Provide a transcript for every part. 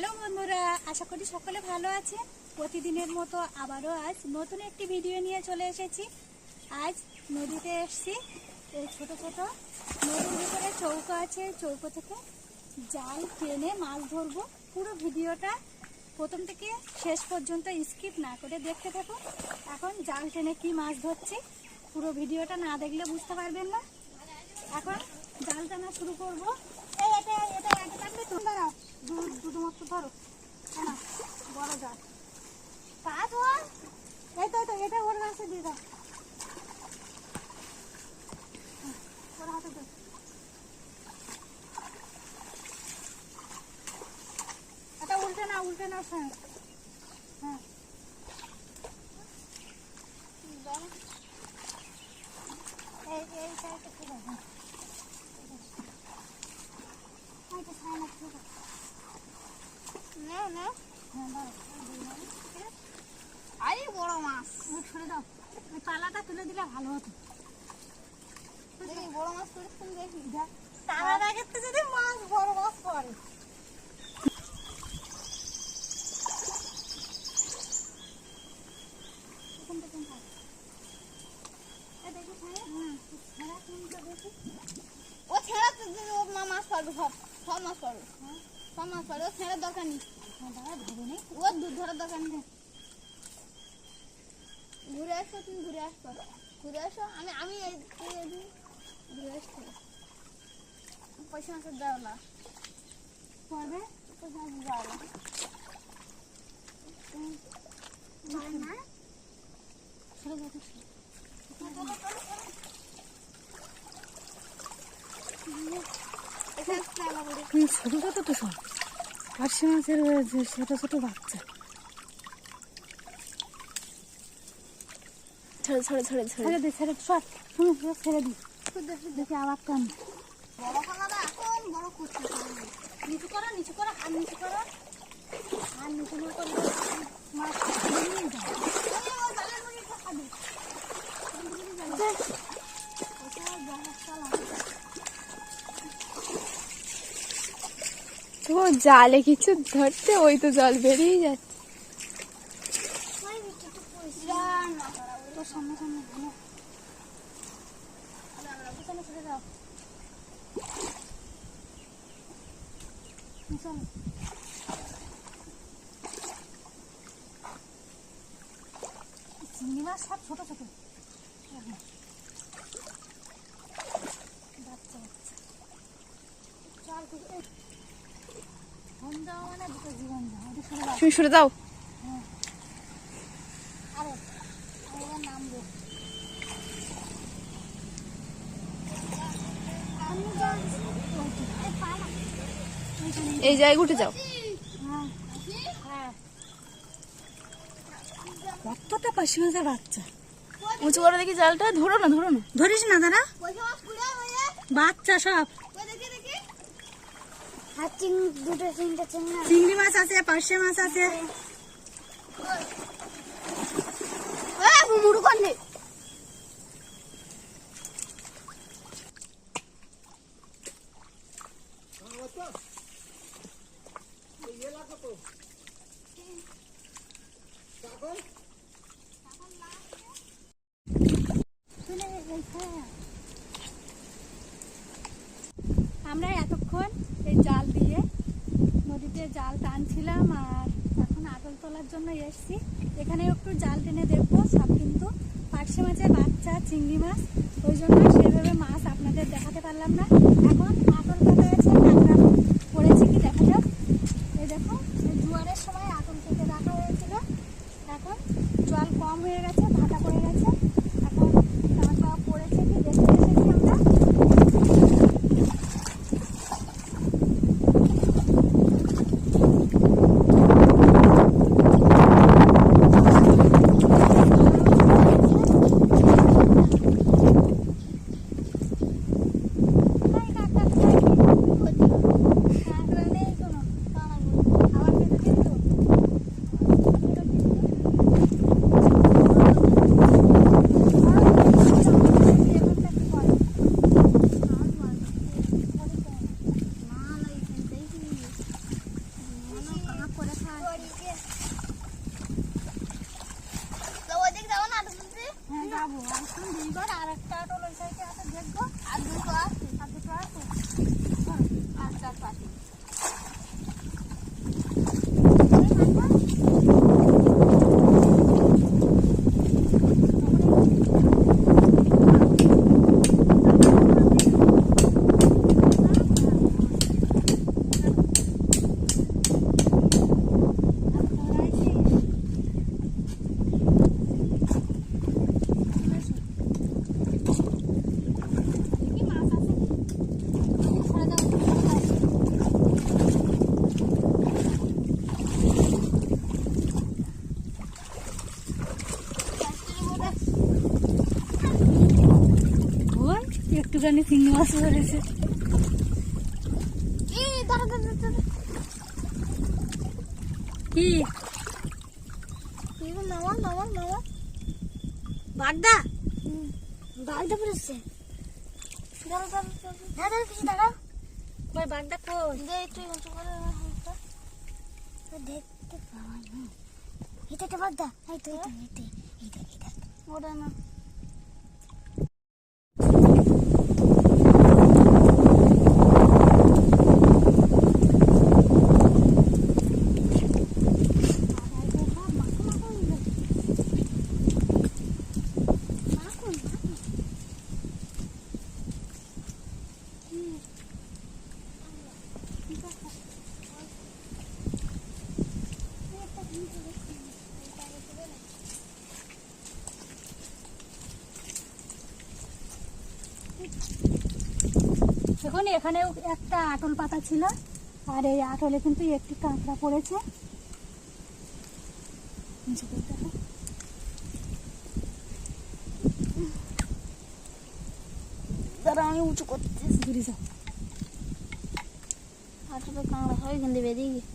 Hello বন্ধুরা, আশা করি সকলে ভালো আছেন। প্রতিদিনের মতো আবারও আজ নতুন একটি ভিডিও নিয়ে চলে এসেছি। আজ নদীতে এসেছি। এই ছোট ছোট নদীর ভিতরে চৌকো আছে, চৌকো থেকে জাল টেনে মাছ ধরবো। পুরো ভিডিওটা প্রথম থেকে শেষ পর্যন্ত স্কিপ না করে দেখতে থাকো। এখন জাল টেনে কি মাছ ধরছি, পুরো ভিডিওটা না দেখলে বুঝতে পারবেন না। এখন জাল টানা শুরু করবো। এটা আগে থাকবে তোমরা দুটো মতো ধরো না, বড় জাল কাজ হয়। এই তো এটা ওর কাছে দিয়ে দাও, ওর হাতে দাও। এটা উল্টে না হ্যাঁ এই সাইডটা ঠিক আছে। আরে বড় মাছ ছড়ে দাও, ওই পালাটা তুলে দিলে ভালো হতো। বড় মাছ পড়েছেন দেখি তার আগে যদি মাছ বড় মাছ পড়ে। ও ছেঁড়া মাছ পারবে, সব মাছ পারবে, সব মাছ পারবে। ও ছেঁড়ার দরকার নেই, ও দুধ ধরার দরকার নেই। ঘুরে আসো, তুমি ঘুরে আসো। আমি ঘুরে আসতে পয়সা মাছের দেওয়া না পড়বে পয়সা মাছের দেওয়া না। ছোট ছোট তো সব পার্শে মাছের ছোট ছোট বাচ্চা। ছেড়ে দে সব ছেড়ে দি, দেখি আবার টান। বড় পালাটা এখন বড় করছে। নিচু করো আর নিচু করো, আর নিচু না করলে মাছ নিয়ে যায়। তো জালে কিছু ধরতে, ওই তো জল বেরিয়ে যাচ্ছে। তোর সামনে ভালো পিছনে ছেড়ে দাও। চিংড়ি মাছ সব ছোট ছোট বাচ্চা চল ফোন দেওয়া মানে দুটো জীবন যাও। সরে দাও। আরে নামবো এই জায়গায় উঠে যাও। কতটা পাশি মাছের বাচ্চা। উঁচু করে দেখি জালটা। ধরো না ধরিস না দাদা, বাচ্চা সব। চিংড়ি মাছ আছে, পার্শে মাছ আছে। মুড়ু করলে আমরা এতক্ষণ এই জাল দিয়ে নদীতে জাল টানছিলাম, আর এখন আটল তোলার জন্য এসছি। এখানে একটু জাল টেনে দেখবো। সব কিন্তু পার্শে মাছের বাচ্চা, চিংড়ি মাছ, ওই জন্য সেভাবে মাছ আপনাদের দেখাতে পারলাম না। এখন আটল কাটা আছে, আমরা পড়েছি কি দেখা যাক। এই দেখো, জোয়ারের সময় আটল কেটে রাখা হয়েছিল, এখন জল কম হয়ে গেছে, ভাটা পড়ে গেছে। এখন তারপর পড়েছে কি দেখতে এসেছি আমরা। একটুখানি চিংড়ি মাছ ধরেছে। এই দাঁড়া দাঁড়া দাঁড়া কি এগুলো নামা নামা নামা বাগদা? বাগদা পড়েছে দাঁড়া দাঁড়া দাঁড়া কিছু দাঁড়া কই বাগদা কই? দে একটু উঁচু করে হাতটা দেখতে পাওয়া না এটা একটা বাগদা এই তো এটা ওটা না দেখুন এখানেও একটা আটল পাতা ছিল, আর এই আটলে কিন্তু একটি কাঁকড়া পড়েছে। নিচে করে দেখো। দাঁড়া আমি উঁচু করতেছি দূরে যাও। আচ্ছা তো কাঁকড়া হয় কিন্তু বেরিয়ে গিয়ে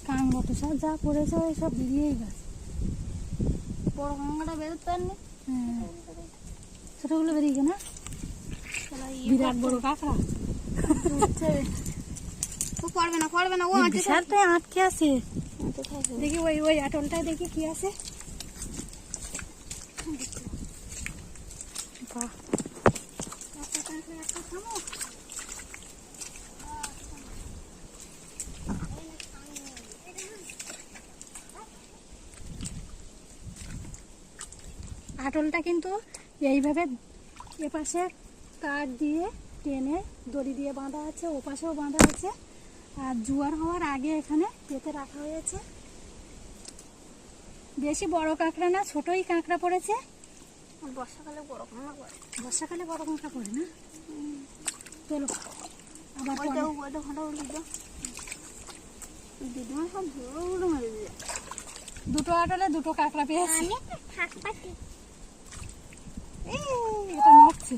কাঁকড়া তো সব যা পড়েছে ওই সব বেরিয়েই গেছে। বড় কাঁকড়া বেরোতে পারেনি হ্যাঁ, ছোটগুলো বেরিয়ে গেছে না? বিরাট বড় কাঁকড়া। ও পারবে না ও আছে বিশাল তো আটকে আছে। দেখি ওই ওই আটলটায় দেখি কি আছে। বাহ, আটলটা কিন্তু এইভাবে এপাশে কাঠ দিয়ে টেনে দড়ি দিয়ে বাঁধা আছে, ওপাশেও বাঁধা আছে, আর জোয়ার হওয়ার আগে এখানে পেতে রাখা হয়েছে। বেশি বড় কাঁকড়া না, ছোটই কাঁকড়া পড়েছে। বর্ষাকালে বড় কাঁকড়া পড়ে বর্ষাকালে বড় কাঁকড়া পড়ে না? চলো আবার ওইটা পরে। ওইটা ঘন্টা উঠে দিও দিদিমা সব ধরে উড়ে মেরে দিয়ে দুটো আটলে দুটো কাঁকড়া পেয়েছি। থাক পাটি এই, এটা নড়ছে।